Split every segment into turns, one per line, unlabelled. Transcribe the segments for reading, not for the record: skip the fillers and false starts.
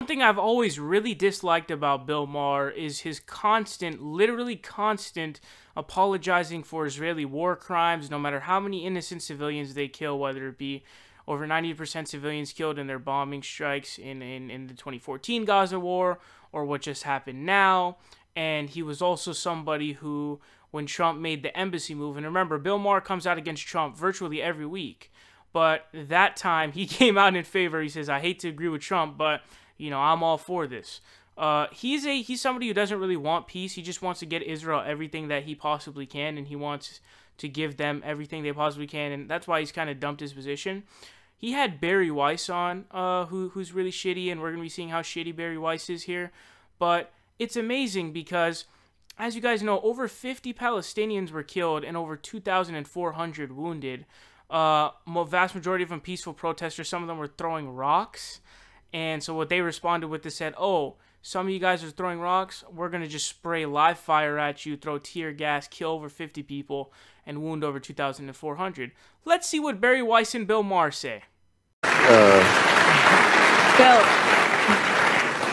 thing I've always really disliked about Bill Maher is his constant, literally constant, apologizing for Israeli war crimes, no matter how many innocent civilians they kill, whether it be over 90% civilians killed in their bombing strikes in the 2014 Gaza war, or what just happened now. And he was also somebody who, when Trump made the embassy move, and remember, Bill Maher comes out against Trump virtually every week, but that time he came out in favor. He says, I hate to agree with Trump, but, you know, I'm all for this. He's somebody who doesn't really want peace. He just wants to get Israel everything that he possibly can, and he wants to give them everything they possibly can, and that's why he's kind of dumped his position. He had Bari Weiss on, who's really shitty, and we're going to be seeing how shitty Bari Weiss is here. But it's amazing because, as you guys know, over 50 Palestinians were killed and over 2,400 wounded. Vast majority of them peaceful protesters. Some of them were throwing rocks. And so what they responded with is said, oh, some of you guys are throwing rocks. We're going to just spray live fire at you, throw tear gas, kill over 50 people, and wound over 2,400. Let's see what Bari Weiss and Bill Maher say.
Bill,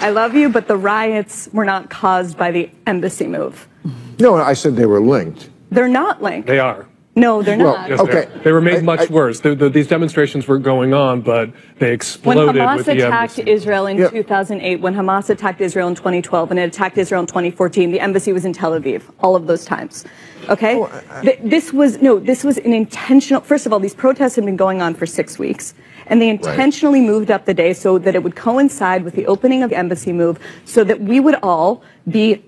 I love you, but the riots were not caused by the embassy move.
No, I said they were linked.
They're not linked.
They are.
No, they're not.
Yes,
okay.
They were made much worse. These demonstrations were going on, but they exploded
when Hamas
with the
attacked
embassy.
Israel in 2008, when Hamas attacked Israel in 2012, and it attacked Israel in 2014, the embassy was in Tel Aviv all of those times. Okay?
Oh,
This was an intentional. First of all, these protests had been going on for 6 weeks, and they intentionally moved up the day so that it would coincide with the opening of the embassy move, so that we would all be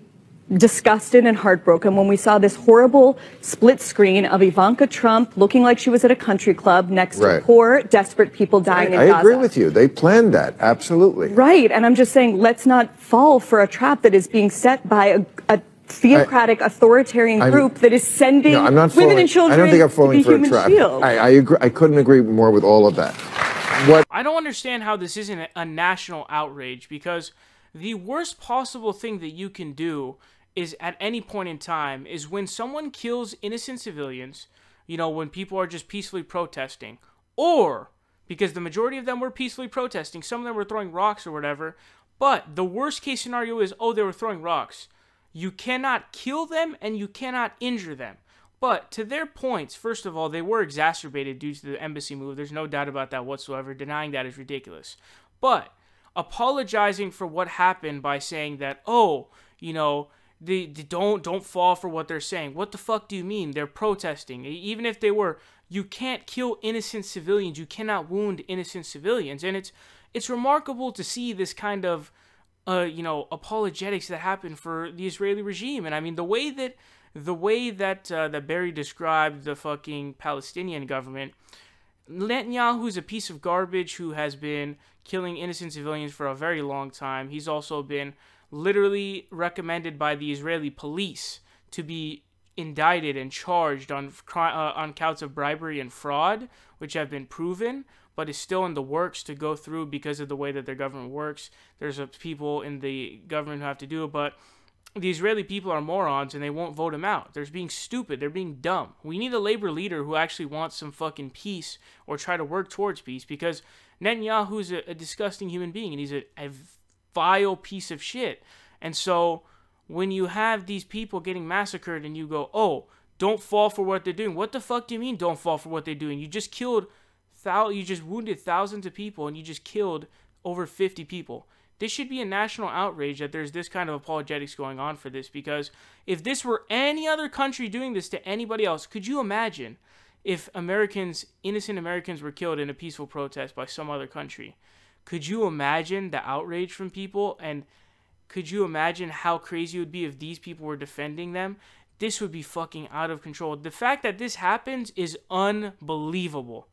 disgusted and heartbroken when we saw this horrible split screen of Ivanka Trump looking like she was at a country club next to poor, desperate people dying in Gaza.
I agree with you. They planned that. Absolutely.
Right. And I'm just saying, let's not fall for a trap that is being set by a theocratic, authoritarian group that is sending women and children
I don't think I'm falling
to be
for a
human
trap.
shields.
I agree. I couldn't agree more with all of that.
I don't understand how this isn't a national outrage, because the worst possible thing that you can do is, at any point in time, is when someone kills innocent civilians, you know, when people are just peacefully protesting, or, because the majority of them were peacefully protesting, some of them were throwing rocks or whatever, but the worst case scenario is, oh, they were throwing rocks. You cannot kill them and you cannot injure them. But to their points, first of all, they were exacerbated due to the embassy move. There's no doubt about that whatsoever. Denying that is ridiculous. But apologizing for what happened by saying that, oh, you know, they don't fall for what they're saying. What the fuck do you mean? They're protesting. Even if they were, you can't kill innocent civilians. You cannot wound innocent civilians. And it's remarkable to see this kind of apologetics that happen for the Israeli regime. And I mean, the way that that Bari described the fucking Palestinian government, Netanyahu's a piece of garbage who has been killing innocent civilians for a very long time. He's also been literally recommended by the Israeli police to be indicted and charged on counts of bribery and fraud, which have been proven, but is still in the works to go through because of the way that their government works. There's people in the government who have to do it, but the Israeli people are morons and they won't vote him out. They're being stupid. They're being dumb. We need a labor leader who actually wants some fucking peace or try to work towards peace, because Netanyahu is a disgusting human being and he's a vile piece of shit. And so when you have these people getting massacred and you go, oh, don't fall for what they're doing. What the fuck do you mean don't fall for what they're doing? You just wounded thousands of people and you just killed over 50 people. This should be a national outrage that there's this kind of apologetics going on for this, because if this were any other country doing this to anybody else, could you imagine if innocent Americans were killed in a peaceful protest by some other country? Could you imagine the outrage from people? And could you imagine how crazy it would be if these people were defending them? This would be fucking out of control. The fact that this happens is unbelievable.